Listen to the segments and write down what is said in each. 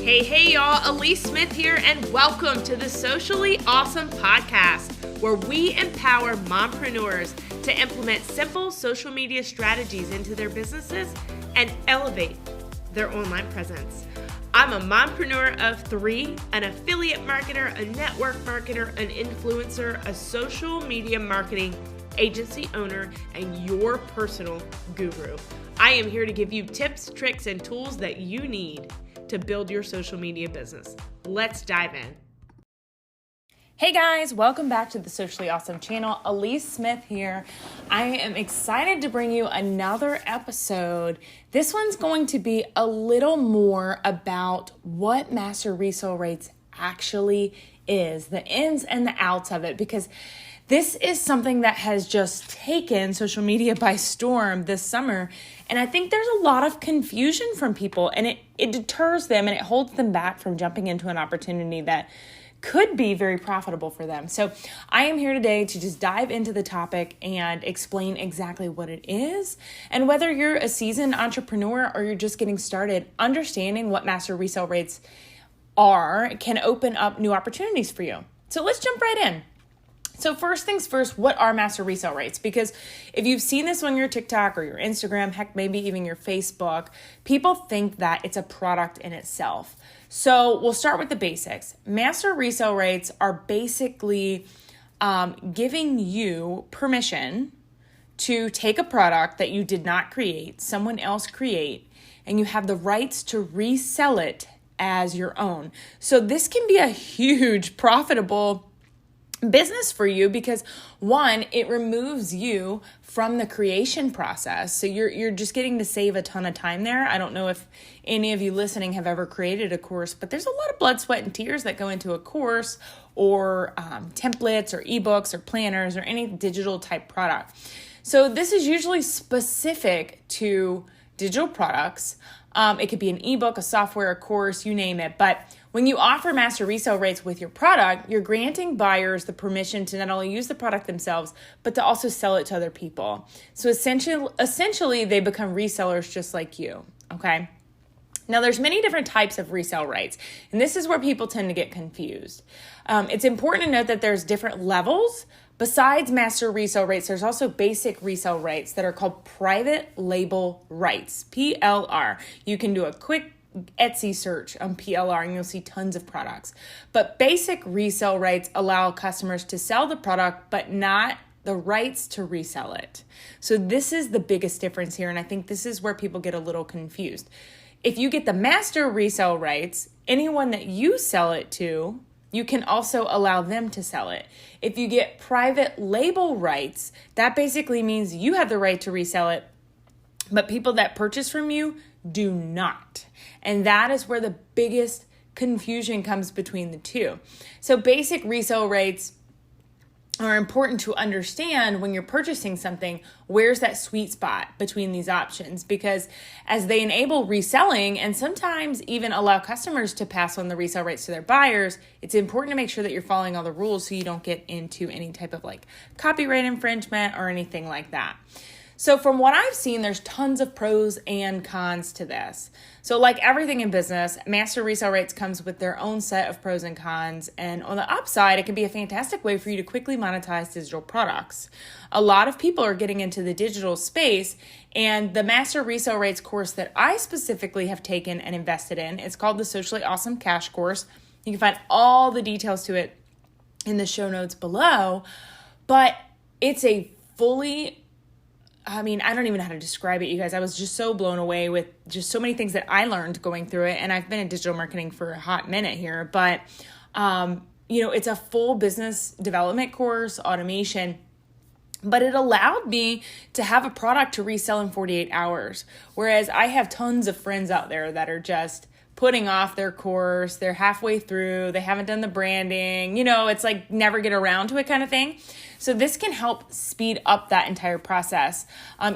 Hey, y'all, Elise Smith here, and welcome to the Socially Awesome Podcast, where we empower mompreneurs to implement simple social media strategies into their businesses and elevate their online presence. I'm a mompreneur of three, an affiliate marketer, a network marketer, an influencer, a social media marketing agency owner, and your personal guru. I am here to give you tips, tricks, and tools that you need to build your social media business. Let's dive in. Hey guys, welcome back to the Socially Awesome channel. Elise Smith here. I am excited to bring you another episode. This one's going to be a little more about what master resale rates actually is, the ins and the outs of it, because this is something that has just taken social media by storm this summer. And I think there's a lot of confusion from people, and it deters them and it holds them back from jumping into an opportunity that could be very profitable for them. So I am here today to just dive into the topic and explain exactly what it is. And whether you're a seasoned entrepreneur or you're just getting started, understanding what master resale rates are can open up new opportunities for you. So let's jump right in. So first things first, what are master resale rates? Because if you've seen this on your TikTok or your Instagram, heck, maybe even your Facebook, people think that it's a product in itself. So we'll start with the basics. Master resale rates are basically giving you permission to take a product that you did not create, someone else create, and you have the rights to resell it as your own. So this can be a huge profitable business for you because one, it removes you from the creation process. So you're just getting to save a ton of time there. I don't know if any of you listening have ever created a course, but there's a lot of blood, sweat, and tears that go into a course or templates or ebooks or planners or any digital type product. So this is usually specific to digital products. It could be an ebook, a software, a course, you name it. But when you offer master resale rates with your product, you're granting buyers the permission to not only use the product themselves, but to also sell it to other people. So essentially, they become resellers just like you, okay? Now, there's many different types of resale rates, and this is where people tend to get confused. It's important to note that there's different levels. Besides master resale rates, there's also basic resale rates that are called private label rights, PLR. You can do a quick Etsy search on PLR and you'll see tons of products. But basic resale rates allow customers to sell the product, but not the rights to resell it. So this is the biggest difference here, and I think this is where people get a little confused. If you get the master resale rights, anyone that you sell it to, you can also allow them to sell it. If you get private label rights, that basically means you have the right to resell it, but people that purchase from you do not. And that is where the biggest confusion comes between the two. So basic resale rates are important to understand when you're purchasing something. Where's that sweet spot between these options? Because as they enable reselling and sometimes even allow customers to pass on the resale rates to their buyers, it's important to make sure that you're following all the rules so you don't get into any type of copyright infringement or anything like that. So from what I've seen, there's tons of pros and cons to this. So like everything in business, master resale rates comes with their own set of pros and cons. And on the upside, it can be a fantastic way for you to quickly monetize digital products. A lot of people are getting into the digital space, and the master resale rates course that I specifically have taken and invested in, it's called the Socially Awesome Cash Course. You can find all the details to it in the show notes below, but it's a I don't even know how to describe it, you guys. I was just so blown away with just so many things that I learned going through it. And I've been in digital marketing for a hot minute here. But, it's a full business development course, automation. But it allowed me to have a product to resell in 48 hours. Whereas I have tons of friends out there that are just putting off their course. They're halfway through. They haven't done the branding. It's like never get around to it kind of thing. So this can help speed up that entire process.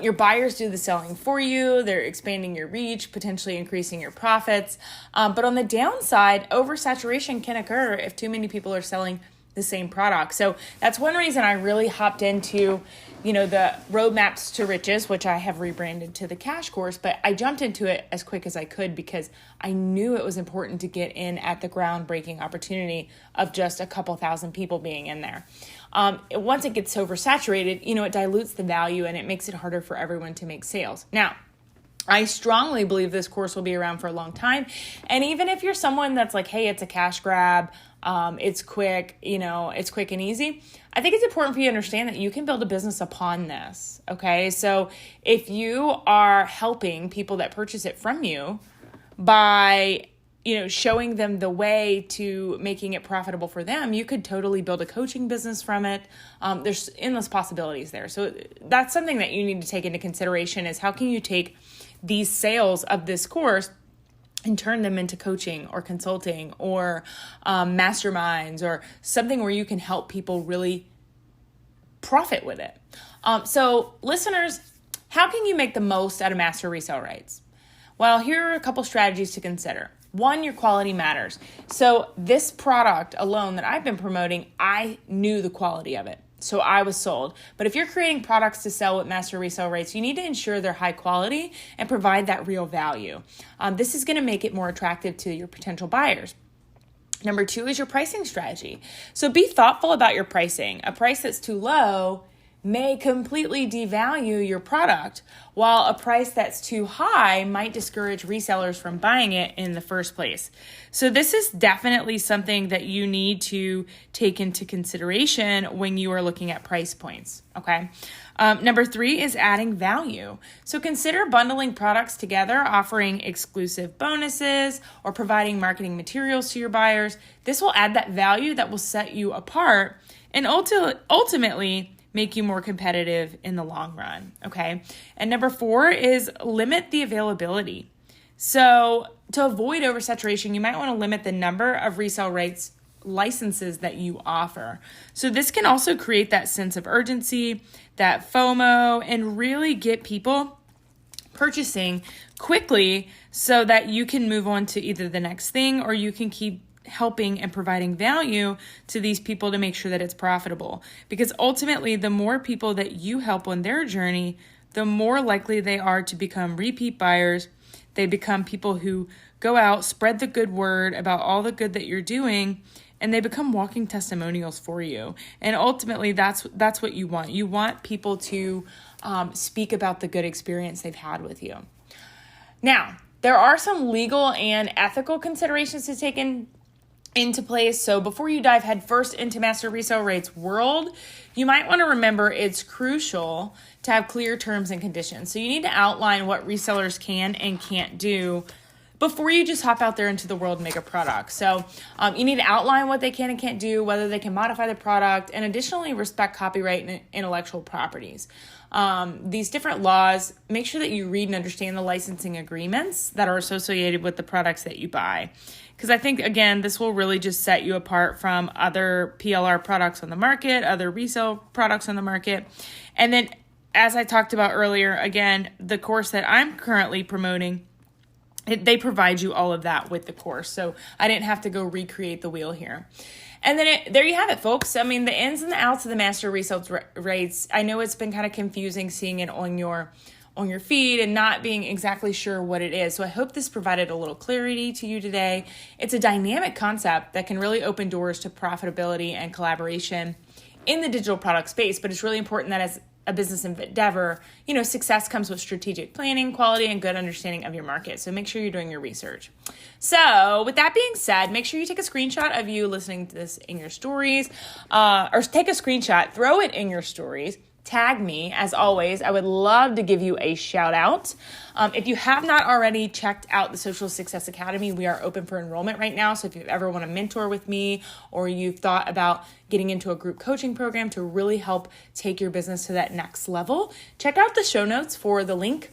Your buyers do the selling for you. They're expanding your reach, potentially increasing your profits. But on the downside, oversaturation can occur if too many people are selling the same product. So that's one reason I really hopped into, the roadmaps to riches, which I have rebranded to the cash course, but I jumped into it as quick as I could because I knew it was important to get in at the groundbreaking opportunity of just a couple thousand people being in there. Once it gets oversaturated, it dilutes the value and it makes it harder for everyone to make sales. Now, I strongly believe this course will be around for a long time. And even if you're someone that's like, hey, it's a cash grab, it's quick, it's quick and easy, I think it's important for you to understand that you can build a business upon this. Okay. So if you are helping people that purchase it from you by, showing them the way to making it profitable for them, you could totally build a coaching business from it. There's endless possibilities there. So that's something that you need to take into consideration is how can you take these sales of this course and turn them into coaching or consulting or masterminds or something where you can help people really profit with it. So listeners, how can you make the most out of master resale rates? Well, here are a couple strategies to consider. One, your quality matters. So this product alone that I've been promoting, I knew the quality of it. So I was sold. But if you're creating products to sell with master resale rates, you need to ensure they're high quality and provide that real value. This is going to make it more attractive to your potential buyers. Number 2 is your pricing strategy. So be thoughtful about your pricing. A price that's too low may completely devalue your product, while a price that's too high might discourage resellers from buying it in the first place. So this is definitely something that you need to take into consideration when you are looking at price points, okay? Number 3 is adding value. So consider bundling products together, offering exclusive bonuses, or providing marketing materials to your buyers. This will add that value that will set you apart and ultimately make you more competitive in the long run, okay? And number 4 is limit the availability. So to avoid oversaturation, you might want to limit the number of resale rates licenses that you offer. So this can also create that sense of urgency, that FOMO, and really get people purchasing quickly so that you can move on to either the next thing or you can keep helping and providing value to these people to make sure that it's profitable. Because ultimately, the more people that you help on their journey, the more likely they are to become repeat buyers. They become people who go out, spread the good word about all the good that you're doing, and they become walking testimonials for you. And ultimately, that's what you want. You want people to speak about the good experience they've had with you. Now, there are some legal and ethical considerations to take into place. So before you dive headfirst into master resale rates world, you might want to remember it's crucial to have clear terms and conditions. So you need to outline what resellers can and can't do before you just hop out there into the world and make a product. So you need to outline what they can and can't do, whether they can modify the product, and additionally respect copyright and intellectual properties. These different laws, make sure that you read and understand the licensing agreements that are associated with the products that you buy. Because I think, again, this will really just set you apart from other PLR products on the market, other resale products on the market. And then, as I talked about earlier, again, the course that I'm currently promoting, they provide you all of that with the course. So I didn't have to go recreate the wheel here. And then there you have it, folks. I mean, the ins and the outs of the master resale rates. I know it's been kind of confusing seeing it on your feed and not being exactly sure what it is. So I hope this provided a little clarity to you today. It's a dynamic concept that can really open doors to profitability and collaboration in the digital product space, but it's really important that as a business endeavor, success comes with strategic planning, quality, and good understanding of your market. So make sure you're doing your research. So with that being said, make sure you take a screenshot of you listening to this in your stories, or take a screenshot, throw it in your stories, tag me. As always, I would love to give you a shout out. If you have not already checked out the Social Success Academy, we are open for enrollment right now. So if you ever want to mentor with me, or you've thought about getting into a group coaching program to really help take your business to that next level, check out the show notes for the link.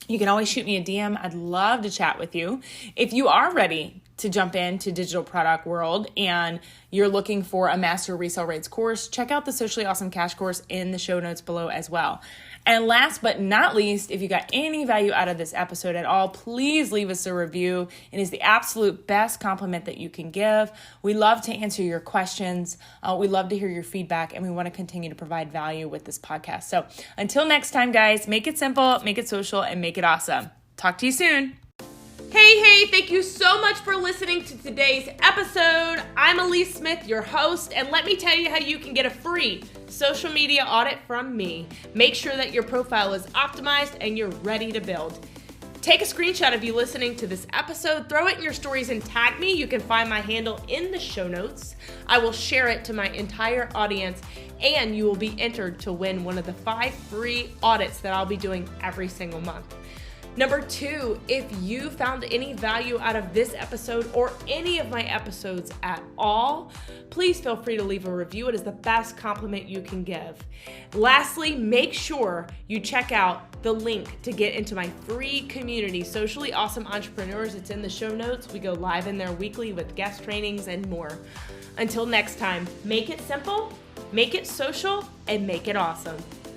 You can always shoot me a DM. I'd love to chat with you. If you are ready to jump into digital product world and you're looking for a master resale rates course, check out the Socially Awesome Cash course in the show notes below as well. And last but not least, if you got any value out of this episode at all, please leave us a review. It is the absolute best compliment that you can give. We love to answer your questions. We love to hear your feedback, and we want to continue to provide value with this podcast. So until next time, guys, make it simple, make it social, and make it awesome. Talk to you soon. Hey, thank you so much for listening to today's episode. I'm Elise Smith, your host, and let me tell you how you can get a free social media audit from me. Make sure that your profile is optimized and you're ready to build. Take a screenshot of you listening to this episode, throw it in your stories and tag me. You can find my handle in the show notes. I will share it to my entire audience, and you will be entered to win one of the 5 free audits that I'll be doing every single month. Number 2, if you found any value out of this episode or any of my episodes at all, please feel free to leave a review. It is the best compliment you can give. Lastly, make sure you check out the link to get into my free community, Socially Awesome Entrepreneurs. It's in the show notes. We go live in there weekly with guest trainings and more. Until next time, make it simple, make it social, and make it awesome.